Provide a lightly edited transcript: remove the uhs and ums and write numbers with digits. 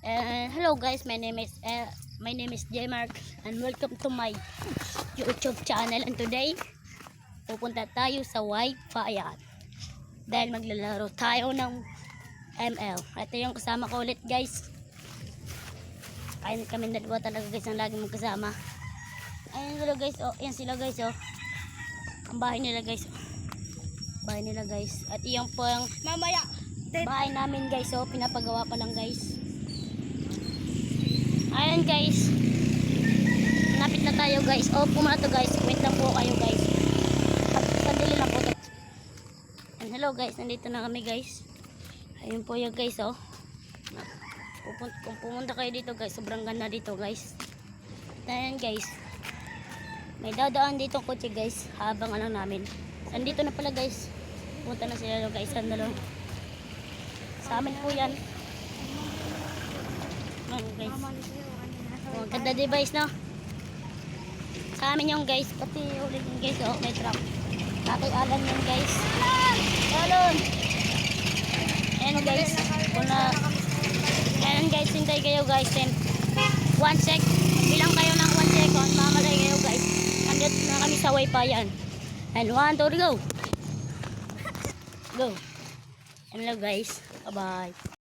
Hello guys, my name is Jmark and welcome to my YouTube channel. And today, pupunta tayo sa Wi-Fi dahil maglalaro tayo ng ML. Ito yung kasama ko ulit guys. Ayun kami dalawa talaga guys, ang lagi mong kasama. Ayun sila guys, oh, yan sila guys, oh. Ang bahay nila guys, oh. Bahay nila guys. At iyon po ang bahay namin guys, oh. Pinapagawa pa lang guys. Ayan guys, napit na tayo guys. Opo muna to guys, wait lang po kayo guys. Sandali lang po to. And hello guys, nandito na kami guys. Ayun po yung guys, oh. Kung pumunta kayo dito guys, sobrang ganda dito guys. Ayan guys, may dadaan dito kotse guys, habang ano namin. Nandito na pala guys, pumunta na sila guys, sandalo. Sa amin po yan. Guys. Oh, ganda device, no? Sa amin yung guys, pati ulit yung guys, oh, may truck. Tatay Alan yun guys. Alan! Ayan guys. Ayan guys, hintay kayo guys. 1 sec. Bilang kayo ng 1 second, mamalay kayo guys. Nandito na kami sa Wi-Fi yan. And 1, 2, go! Go! Hello guys. Bye-bye.